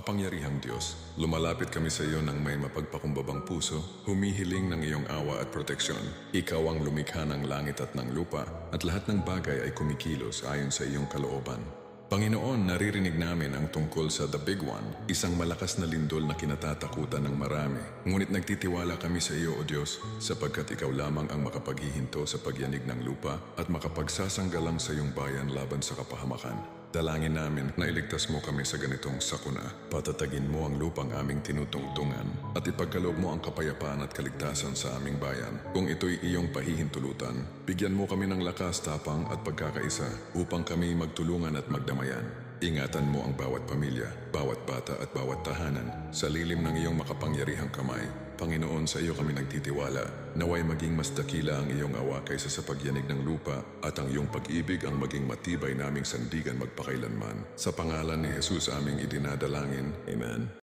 Makapangyarihang Diyos, lumalapit kami sa iyo ng may mapagpakumbabang puso, humihiling ng iyong awa at proteksyon. Ikaw ang lumikha ng langit at ng lupa, at lahat ng bagay ay kumikilos ayon sa iyong kalooban. Panginoon, naririnig namin ang tungkol sa The Big One, isang malakas na lindol na kinatatakutan ng marami. Ngunit nagtitiwala kami sa iyo, O Diyos, sapagkat ikaw lamang ang makapaghihinto sa pagyanig ng lupa at makapagsasanggalang sa iyong bayan laban sa kapahamakan. Dalangin namin na iligtas mo kami sa ganitong sakuna. Patatagin mo ang lupang aming tinutungtungan at ipagkaloob mo ang kapayapaan at kaligtasan sa aming bayan. Kung ito'y iyong pahihintulutan, bigyan mo kami ng lakas, tapang at pagkakaisa upang kami magtulungan at magdamayan. Ingatan mo ang bawat pamilya, bawat bata at bawat tahanan sa lilim ng iyong makapangyarihang kamay. Panginoon, sa iyo kami nagtitiwala. Naway maging mas dakila ang iyong awa kaysa sa pagyanig ng lupa at ang iyong pag-ibig ang maging matibay naming sandigan magpakailanman. Sa pangalan ni Jesus aming idinadalangin. Amen.